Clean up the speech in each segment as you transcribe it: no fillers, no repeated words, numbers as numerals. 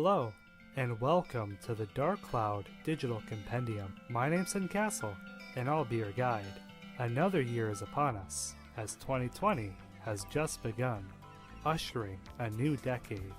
Hello, and welcome to the Dark Cloud Digital Compendium. My name's Hiddencastle, and I'll be your guide. Another year is upon us, as 2020 has just begun, ushering a new decade.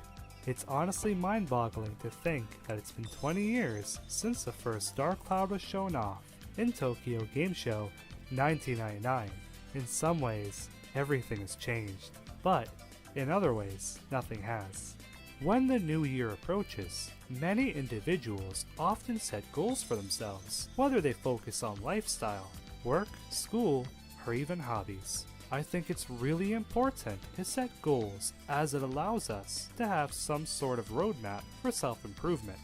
It's honestly mind-boggling to think that it's been 20 years since the first Dark Cloud was shown off in Tokyo Game Show 1999. In some ways, everything has changed, but in other ways, nothing has. When the new year approaches, many individuals often set goals for themselves, whether they focus on lifestyle, work, school, or even hobbies. I think it's really important to set goals as it allows us to have some sort of roadmap for self-improvement.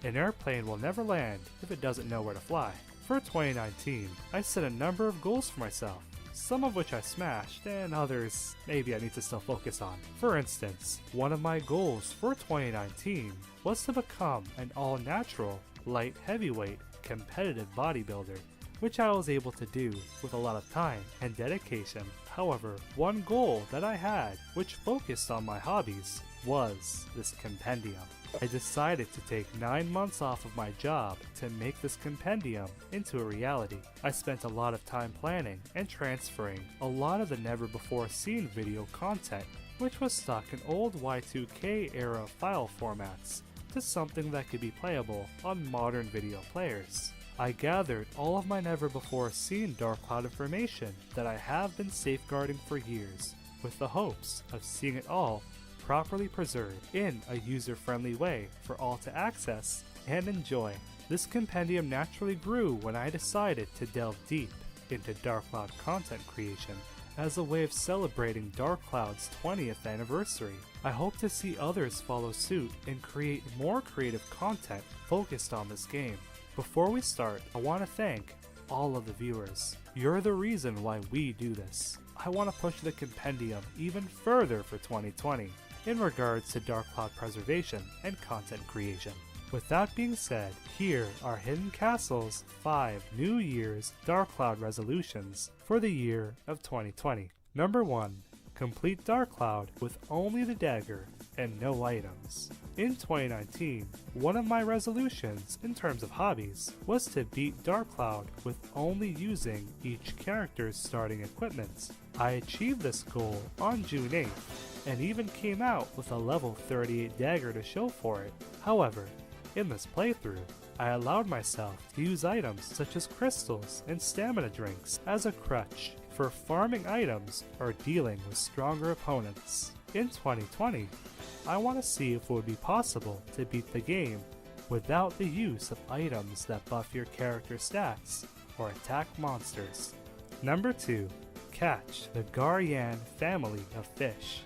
An airplane will never land if it doesn't know where to fly. For 2019, I set a number of goals for myself, some of which I smashed, and others maybe I need to still focus on. For instance, one of my goals for 2019 was to become an all-natural, light heavyweight, competitive bodybuilder, which I was able to do with a lot of time and dedication. However, one goal that I had, which focused on my hobbies, was this compendium. I decided to take 9 months off of my job to make this compendium into a reality. I spent a lot of time planning and transferring a lot of the never-before-seen video content, which was stuck in old Y2K era file formats, to something that could be playable on modern video players. I gathered all of my never-before-seen Dark Cloud information that I have been safeguarding for years, with the hopes of seeing it all properly preserved in a user-friendly way for all to access and enjoy. This compendium naturally grew when I decided to delve deep into Dark Cloud content creation as a way of celebrating Dark Cloud's 20th anniversary. I hope to see others follow suit and create more creative content focused on this game. Before we start, I want to thank all of the viewers. You're the reason why we do this. I want to push the compendium even further for 2020 in regards to Dark Cloud preservation and content creation. With that being said, here are Hiddencastle's 5 New Year's Dark Cloud resolutions for the year of 2020. Number 1. Complete Dark Cloud with only the dagger and no items. In 2019, one of my resolutions in terms of hobbies was to beat Dark Cloud with only using each character's starting equipment. I achieved this goal on June 8th and even came out with a level 38 dagger to show for it. However, in this playthrough, I allowed myself to use items such as crystals and stamina drinks as a crutch for farming items or dealing with stronger opponents. In 2020, I want to see if it would be possible to beat the game without the use of items that buff your character stats or attack monsters. Number 2. Catch the Garyan family of fish.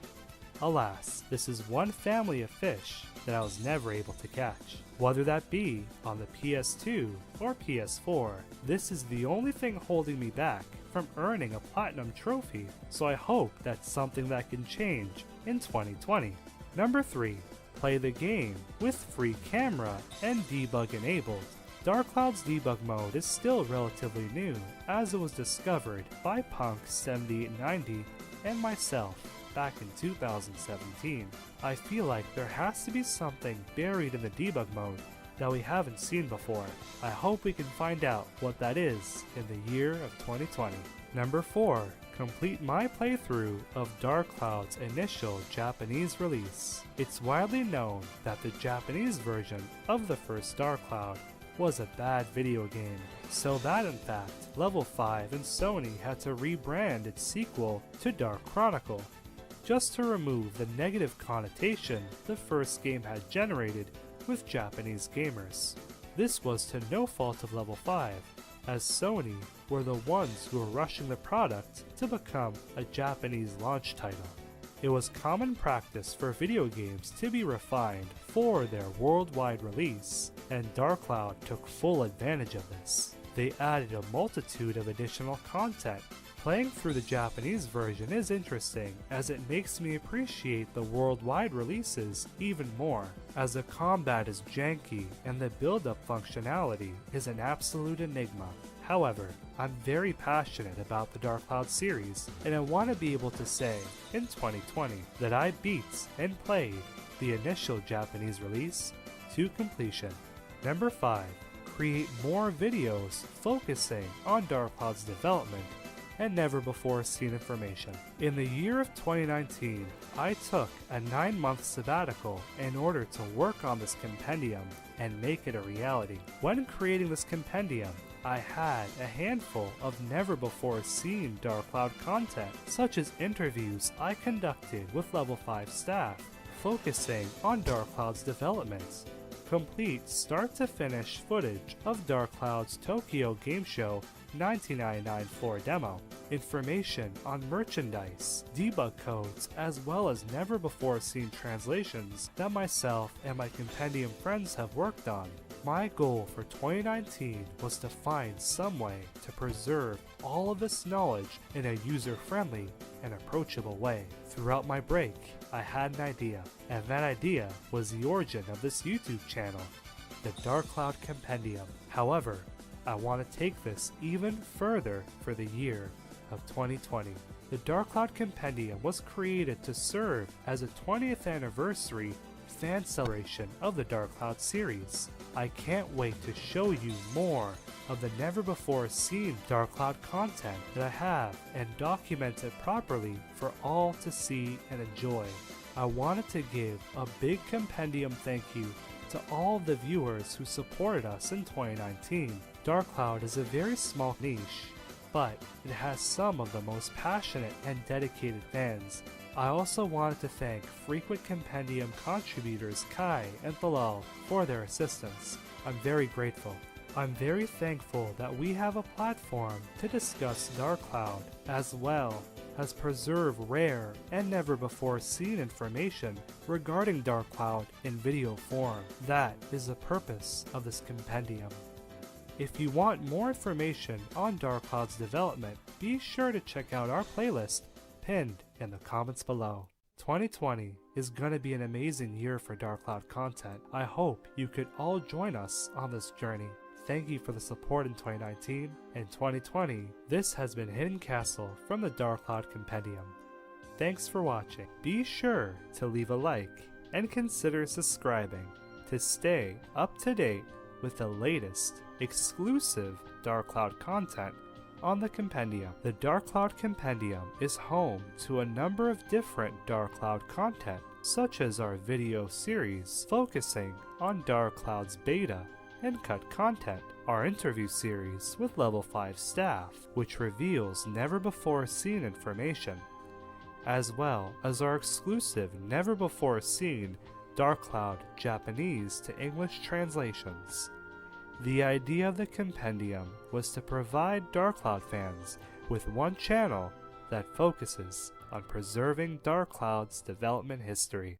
Alas, this is one family of fish that I was never able to catch. Whether that be on the PS2 or PS4, this is the only thing holding me back from earning a platinum trophy, so I hope that's something that can change in 2020. Number 3. Play the game with free camera and debug enabled. Dark Cloud's debug mode is still relatively new, as it was discovered by Punk7890 and myself back in 2017. I feel like there has to be something buried in the debug mode that we haven't seen before. I hope we can find out what that is in the year of 2020. Number 4. Complete my playthrough of Dark Cloud's initial Japanese release. It's widely known that the Japanese version of the first Dark Cloud was a bad video game, so that in fact, Level 5 and Sony had to rebrand its sequel to Dark Chronicle, just to remove the negative connotation the first game had generated with Japanese gamers. This was to no fault of Level 5, as Sony were the ones who were rushing the product to become a Japanese launch title. It was common practice for video games to be refined for their worldwide release, and Dark Cloud took full advantage of this. They added a multitude of additional content. Playing through the Japanese version is interesting, as it makes me appreciate the worldwide releases even more, as the combat is janky and the build-up functionality is an absolute enigma. However, I'm very passionate about the Dark Cloud series, and I want to be able to say, in 2020, that I beat and played the initial Japanese release to completion. Number 5. Create more videos focusing on Dark Cloud's development and never-before-seen information. In the year of 2019, I took a 9-month sabbatical in order to work on this compendium and make it a reality. When creating this compendium, I had a handful of never-before-seen Dark Cloud content, such as interviews I conducted with Level 5 staff, focusing on Dark Cloud's development, complete start-to-finish footage of Dark Cloud's Tokyo Game Show 9994 demo, information on merchandise, debug codes, as well as never-before-seen translations that myself and my compendium friends have worked on. My goal for 2019 was to find some way to preserve all of this knowledge in a user-friendly and approachable way. Throughout my break, I had an idea, and that idea was the origin of this YouTube channel, the Dark Cloud Compendium. However, I want to take this even further for the year of 2020. The Dark Cloud Compendium was created to serve as a 20th anniversary fan celebration of the Dark Cloud series. I can't wait to show you more of the never-before-seen Dark Cloud content that I have and document it properly for all to see and enjoy. I wanted to give a big compendium thank you to all the viewers who supported us in 2019. Dark Cloud is a very small niche, but it has some of the most passionate and dedicated fans. I also wanted to thank frequent compendium contributors Kai and Thalal for their assistance. I'm very grateful. I'm very thankful that we have a platform to discuss Dark Cloud, as well as preserve rare and never-before-seen information regarding Dark Cloud in video form. That is the purpose of this compendium. If you want more information on Dark Cloud's development, be sure to check out our playlist pinned in the comments below. 2020 is going to be an amazing year for Dark Cloud content. I hope you could all join us on this journey. Thank you for the support in 2019 and 2020. This has been Hiddencastle from the Dark Cloud Compendium. Thanks for watching. Be sure to leave a like and consider subscribing to stay up to date with the latest exclusive Dark Cloud content on the Compendium. The Dark Cloud Compendium is home to a number of different Dark Cloud content, such as our video series focusing on Dark Cloud's beta and cut content, our interview series with Level 5 staff, which reveals never-before-seen information, as well as our exclusive never-before-seen Dark Cloud Japanese to English translations. The idea of the compendium was to provide Dark Cloud fans with one channel that focuses on preserving Dark Cloud's development history.